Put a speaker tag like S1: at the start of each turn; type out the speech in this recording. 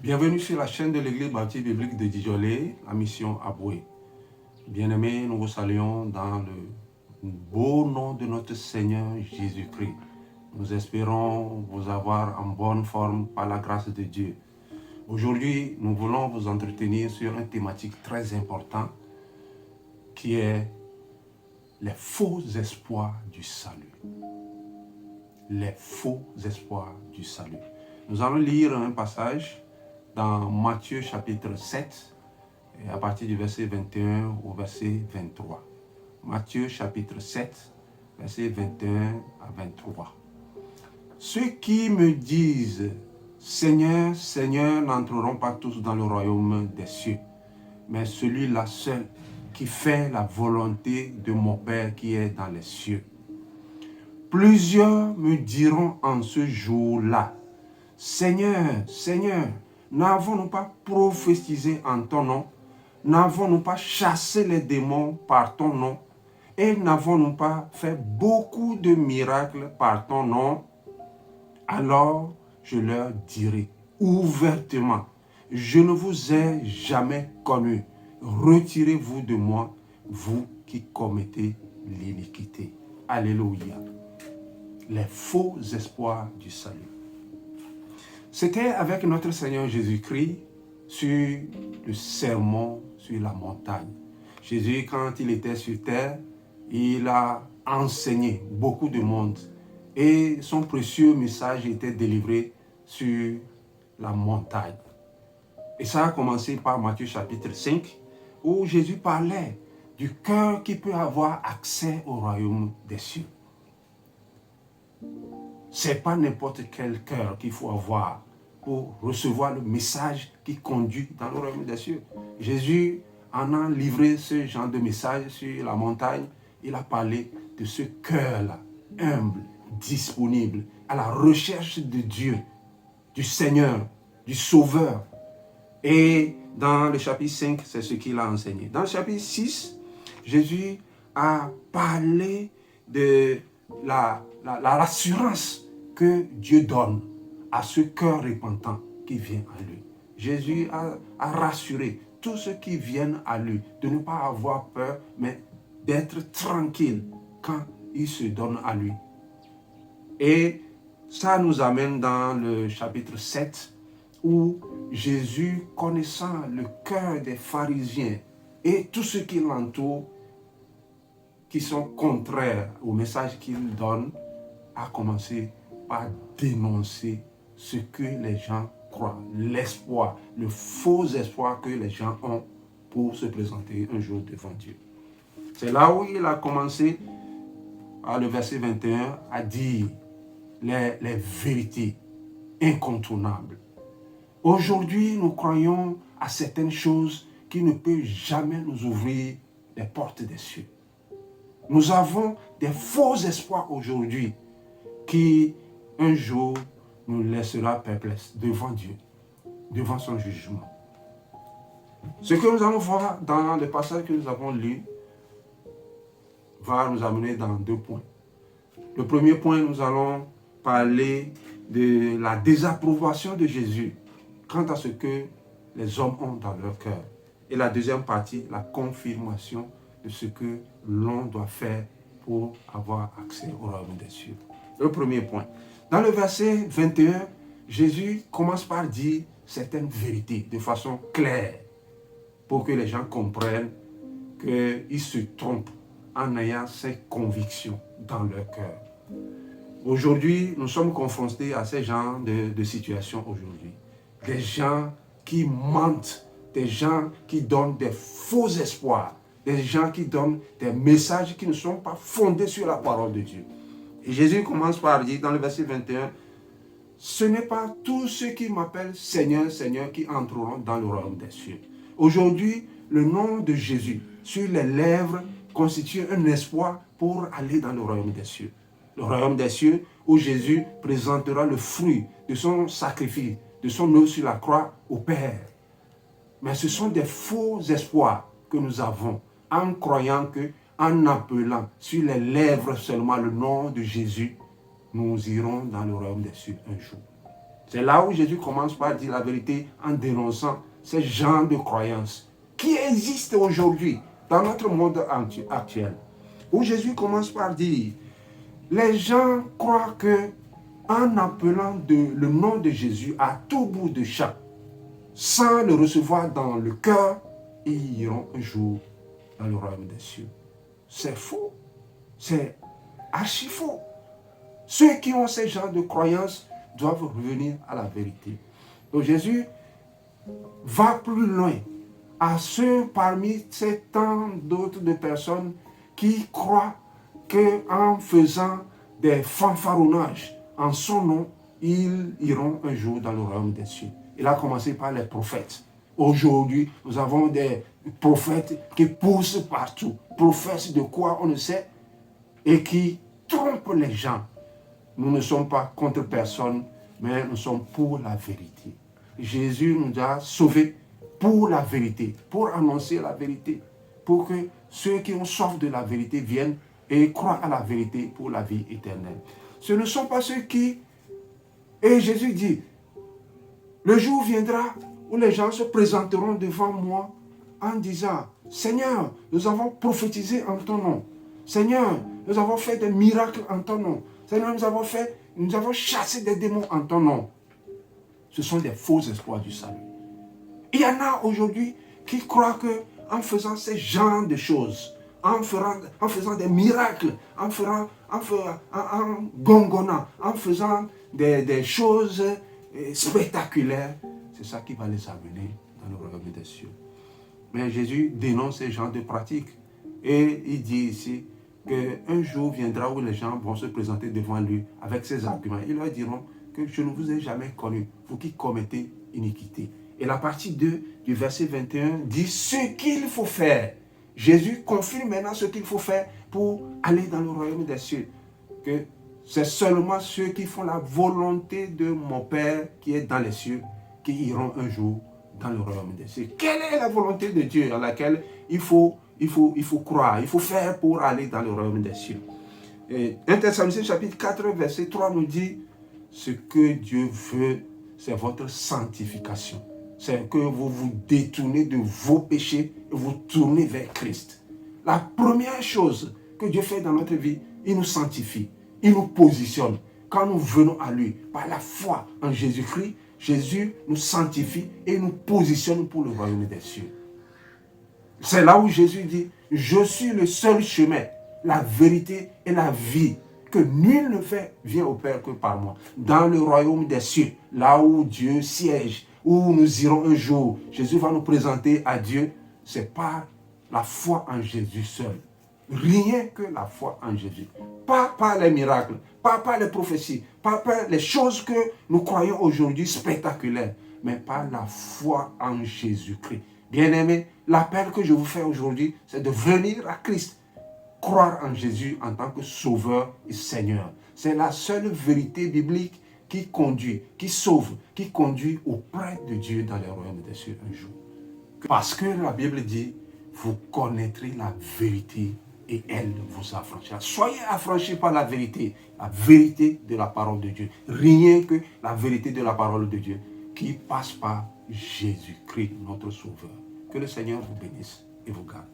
S1: Bienvenue sur la chaîne de l'Église baptiste biblique de Djidjolé, la mission Aboué. Bien-aimés, nous vous saluons dans le beau nom de notre Seigneur Jésus-Christ. Nous espérons vous avoir en bonne forme par la grâce de Dieu. Aujourd'hui, nous voulons vous entretenir sur une thématique très importante qui est les faux espoirs du salut. Les faux espoirs du salut. Nous allons lire un passage dans Matthieu chapitre 7, et à partir du verset 21 au verset 23. Matthieu chapitre 7, verset 21 à 23. Ceux qui me disent « Seigneur, Seigneur » n'entreront pas tous dans le royaume des cieux, mais celui-là seul qui fait la volonté de mon Père qui est dans les cieux. Plusieurs me diront en ce jour-là, « Seigneur, Seigneur, n'avons-nous pas prophétisé en ton nom? N'avons-nous pas chassé les démons par ton nom? Et n'avons-nous pas fait beaucoup de miracles par ton nom? » Alors je leur dirai ouvertement, « Je ne vous ai jamais connu. Retirez-vous de moi, vous qui commettez l'iniquité. » Alléluia. Les faux espoirs du salut. C'était avec notre Seigneur Jésus-Christ sur le sermon sur la montagne. Jésus, quand il était sur terre, il a enseigné beaucoup de monde et son précieux message était délivré sur la montagne. Et ça a commencé par Matthieu chapitre 5 où Jésus parlait du cœur qui peut avoir accès au royaume des cieux. Ce n'est pas n'importe quel cœur qu'il faut avoir pour recevoir le message qui conduit dans le royaume des cieux. Jésus en a livré ce genre de message sur la montagne. Il a parlé de ce cœur-là, humble, disponible, à la recherche de Dieu, du Seigneur, du Sauveur. Et dans le chapitre 5, c'est ce qu'il a enseigné. Dans le chapitre 6, Jésus a parlé de l'assurance que Dieu donne à ce cœur repentant qui vient à lui. Jésus a rassuré tous ceux qui viennent à lui de ne pas avoir peur, mais d'être tranquille quand ils se donnent à lui. Et ça nous amène dans le chapitre 7 où Jésus, connaissant le cœur des pharisiens et tous ceux qui l'entourent, qui sont contraires au message qu'il donne, a commencé par dénoncer ce que les gens croient, l'espoir, le faux espoir que les gens ont pour se présenter un jour devant Dieu. C'est là où il a commencé, à le verset 21, à dire les vérités incontournables. Aujourd'hui, nous croyons à certaines choses qui ne peuvent jamais nous ouvrir les portes des cieux. Nous avons des faux espoirs aujourd'hui qui, un jour, nous laissera perplexes devant Dieu, devant son jugement. Ce que nous allons voir dans le passage que nous avons lu va nous amener dans 2 points. Le premier point, nous allons parler de la désapprobation de Jésus quant à ce que les hommes ont dans leur cœur. Et la deuxième partie, la confirmation de ce que l'on doit faire pour avoir accès au royaume des cieux. Le premier point. Dans le verset 21, Jésus commence par dire certaines vérités de façon claire pour que les gens comprennent qu'ils se trompent en ayant ces convictions dans leur cœur. Aujourd'hui, nous sommes confrontés à ces genres de situations aujourd'hui. Des gens qui mentent, des gens qui donnent des faux espoirs, des gens qui donnent des messages qui ne sont pas fondés sur la parole de Dieu. Et Jésus commence par dire dans le verset 21, « Ce n'est pas tous ceux qui m'appellent Seigneur, Seigneur qui entreront dans le royaume des cieux. » Aujourd'hui, le nom de Jésus sur les lèvres constitue un espoir pour aller dans le royaume des cieux. Le royaume des cieux où Jésus présentera le fruit de son sacrifice, de son œuvre sur la croix au Père. Mais ce sont des faux espoirs que nous avons en croyant que, en appelant sur les lèvres seulement le nom de Jésus, nous irons dans le royaume des cieux un jour. C'est là où Jésus commence par dire la vérité en dénonçant ces genres de croyances qui existent aujourd'hui dans notre monde actuel. Où Jésus commence par dire, les gens croient que en appelant le nom de Jésus à tout bout de champ, sans le recevoir dans le cœur, ils iront un jour dans le royaume des cieux. C'est faux. C'est archi faux. Ceux qui ont ces genres de croyances doivent revenir à la vérité. Donc Jésus va plus loin à ceux parmi ces tant d'autres de personnes qui croient qu'en faisant des fanfaronnages en son nom, ils iront un jour dans le royaume des cieux. Il a commencé par les prophètes. Aujourd'hui, nous avons des prophètes qui poussent partout, prophètes de quoi on ne sait, et qui trompent les gens. Nous ne sommes pas contre personne, mais nous sommes pour la vérité. Jésus nous a sauvés pour la vérité, pour annoncer la vérité, pour que ceux qui ont soif de la vérité viennent et croient à la vérité pour la vie éternelle. Ce ne sont pas ceux qui... Et Jésus dit, le jour viendra où les gens se présenteront devant moi en disant, Seigneur, nous avons prophétisé en ton nom. Seigneur, nous avons fait des miracles en ton nom. Seigneur, nous avons chassé des démons en ton nom. Ce sont des faux espoirs du salut. Il y en a aujourd'hui qui croient qu'en faisant ces genres de choses, en faisant des miracles, en gongonnant, en faisant des choses spectaculaires, c'est ça qui va les amener dans le royaume des cieux. Mais Jésus dénonce ces genres de pratiques. Et il dit ici qu'un jour viendra où les gens vont se présenter devant lui avec ces arguments. Ils leur diront que je ne vous ai jamais connu, vous qui commettez iniquité. Et la partie 2 du verset 21 dit ce qu'il faut faire. Jésus confirme maintenant ce qu'il faut faire pour aller dans le royaume des cieux. Que c'est seulement ceux qui font la volonté de mon Père qui est dans les cieux qui iront un jour dans le royaume des cieux. Quelle est la volonté de Dieu à laquelle il faut croire, il faut faire pour aller dans le royaume des cieux? 1 Thessaloniciens chapitre 4 verset 3 nous dit ce que Dieu veut, c'est votre sanctification. C'est que vous vous détournez de vos péchés et vous tournez vers Christ. La première chose que Dieu fait dans notre vie, il nous sanctifie, il nous positionne. Quand nous venons à lui, par la foi en Jésus-Christ, Jésus nous sanctifie et nous positionne pour le royaume des cieux. C'est là où Jésus dit, je suis le seul chemin, la vérité et la vie, que nul ne vient au Père que par moi. Dans le royaume des cieux, là où Dieu siège, où nous irons un jour, Jésus va nous présenter à Dieu, c'est par la foi en Jésus seul. Rien que la foi en Jésus. Pas par les miracles, pas par les prophéties, pas par les choses que nous croyons aujourd'hui spectaculaires, mais par la foi en Jésus-Christ. Bien-aimés, l'appel que je vous fais aujourd'hui, c'est de venir à Christ. Croire en Jésus en tant que Sauveur et Seigneur. C'est la seule vérité biblique qui conduit, qui sauve, qui conduit auprès de Dieu dans les royaumes des cieux un jour. Parce que la Bible dit, vous connaîtrez la vérité et elle vous affranchira. Soyez affranchis par la vérité de la parole de Dieu. Rien que la vérité de la parole de Dieu qui passe par Jésus-Christ, notre Sauveur. Que le Seigneur vous bénisse et vous garde.